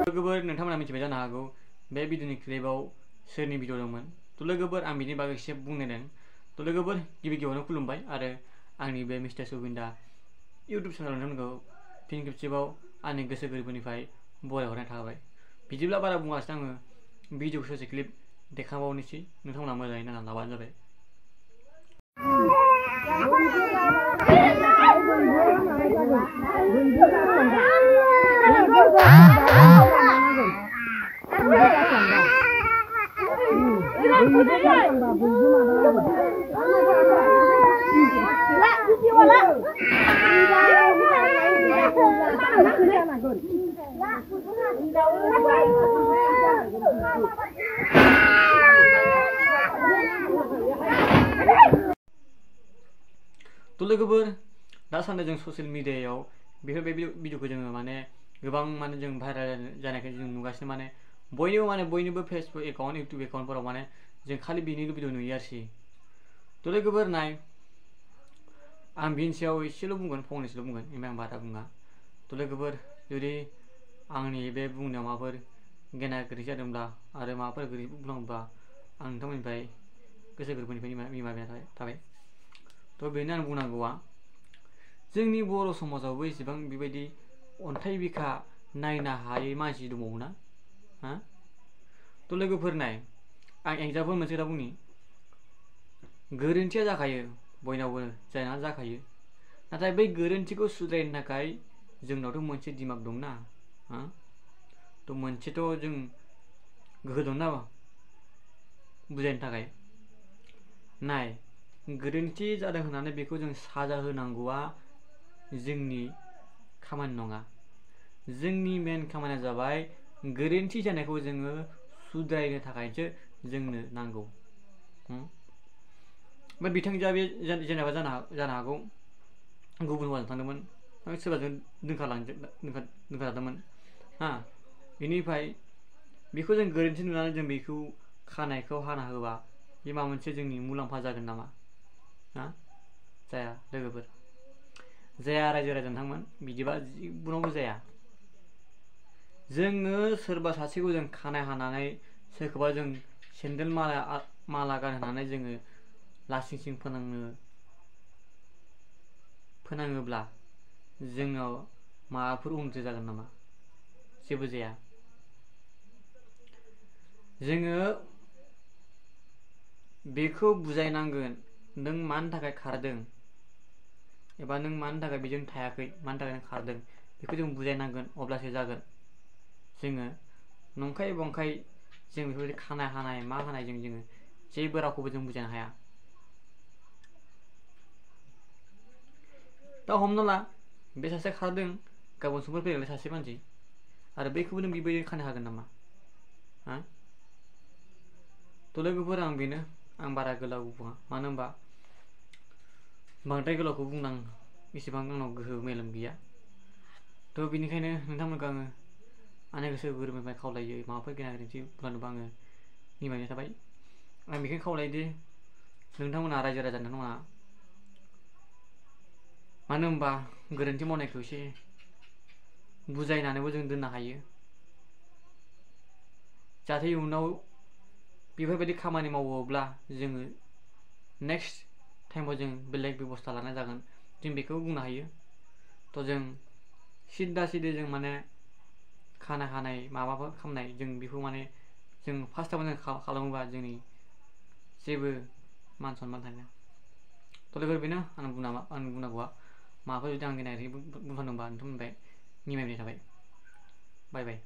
लोगोफोर नोंथांमोना मिथिबाय जानो हागौ बे भिडिअनि क्लिपआव सोरनि भिडिअ दंमोन। थ' लोगोफोर आं बिनि बागै एसे बुंनायदों। थ' लोगोफोर गिबियावनो खुलुमबाय आरो आंनि बे मिस्टार सुबिन्दा इउटुब चेनेल नोंथांमोनखौ फिन खेबसेबाव आंनि गोसो गोरबोनिफ्राय बरायहरनाय थाबाय। बिदिब्ला बारा बुङालासिनो आङो भिडिअ ससे क्लिप देखायबावनोसै, नोंथांमोना मोजाङै नायनानै लाबानो जाबाय। तो लोगोफोर दासान्दि जों ससियेल मिडियायाव बेफोरबायदि भिडिअखौ जोङो माने गोबां माने जों भाइरेल जानायखौ जों नुगासिनो। माने बयनिबो फेसबुक एकाउन्ट इउटुब एकाउन्टफोराव माने जों खालि बिनिल' भिडिअ नुयो आरोखि। तो लोगोफोर नाय, आं बिनि सायाव एसेल' बुंगोन, फंनैसोल' बुंगोन, ओमफ्राय आं बारा बुङा। तो लोगोफोर जुदि आंनि बे बुंनायाव माबाफोर गेना गोरोन्थि जादोंब्ला आरो माबाफोर गोरोन्थि बुंदोंब्ला आं नोंथांमोननिफ्राय गोसो गोरबोनिफ्राय निमाहा थाबाय। तो बेनो आं बुंनांगौआ, जोंनि बर' समाजावबो एसेबां बेबायदि अन्थाइ बिखा नायनो हायै मानसि दंबावोना हा? तो लोगोफोर नाय, आं एगजामपोल मोनसे खोथा बुंनि। गोरोन्थिया जाखायो, बयनावबो जानाया जाखायो। नाथाय बै गोरोन्थिखौ सुद्रायनो थाखाय जोंनावथ' मोनसे दिमाग दंना हा? तो मोनसेथ' जों गोहो दंना बुजायनो थाखाय। नाय, गोरोन्थि जादों होननानै बेखौ जों साजा होनांगौआ जोंनि खामानि नङा। जोंनि मेन खामानिया जाबाय गोरोन्थि जानायखौ जोङो सुद्रायनो थाखायसो जोंनो नांगौ। ओमफ्राय बिथांजोआ बे जेनेबा जानो हागौ गुबुन हौवाजों थांदोंमोन, सोरबाजों दोनखाजादोंमोन हा? बेनिफ्राय बेखौ जों गोरोन्थि नुनानै जों बेखौ खानायखौ हाना होबा बे माबा मोनसे जोंनि मुलाम्फा जागोन नामा? हा? जाया लोगोफोर, जाया रायजो राजा नोंथांमोन, बिदिबा जिबनावबो जाया। जोङो सोरबा सासेखौ जों खानाय हानानै सोरखौबा जों सेन्देल माला गानहोनानै जोङो लासिं सिं फोनाङोब्ला जोंनाव माबाफोर उनत्ति जागोन नामा? जेबो जाया। जोङो बेखौ बुजायनांगोन, नों मानि थाखाय खारदों एबा नों मानि थाखाय बेजों थायाखै, मानि थाखाय नों खारदों, बेखौ जों बुजायनांगोन, अब्लासो जागोन। जोङो नंखाय बंखाय जों बेफोरबायदि खानाय हानाय मा हानायजों जोङो जेबो रावखौबो जों बुजायनो हाया। दा हमना ला, बे सासे खारदों, गाबोन समफोर फैलायबाय सासे मानसि, आरो बैखौबो नों बेबायदि खानो हागोन नामा? हा? तो लोगोफोर आं बेनो, आं बारा गोलाव बुङा, मानो होनबा बांद्राय गोलावखौ बुंनां एसेबां आंनाव गोहो मेलेम गैया। तो बेनिखायनो नोंथांमोनखौ आङो आंनि गोसो गोरबोनिफ्राय खावलायो, माबाफोर गेना गोरोन्थि बुंदोंबा आङो निमाहा थाबाय। आं बेखौनो खावलायोदि नोंथांमोना रायजो राजा नोंथांमोना, मानो होनबा गोरोन्थि मावनायखौ एसे बुजायनानैबो जों दोननो हायो, जाहाथे इयुनाव बेफोरबायदि खामानि मावोब्ला जोङो नेक्स्ट टाइमाव जों बेलेग बेबस्था लानाय जागोन, जों बेखौ बुंनो हायो। तो जों सिदा सिदि जों माने खाना हानाय माबाफोर खालामनाय जों बेखौ माने जों फार्स्टआवनो खालामोबा जोंनि जेबो मान सनमान थाया। तो लोगोफोर बेनो आंनि बुंनांगौआ। माबाफोर जुदि आं गेना गोरोन्थि बुंफ्लांदोंबा नोंथांमोननिफ्राय निमाहा बिनाय थाबाय। बाय बाय।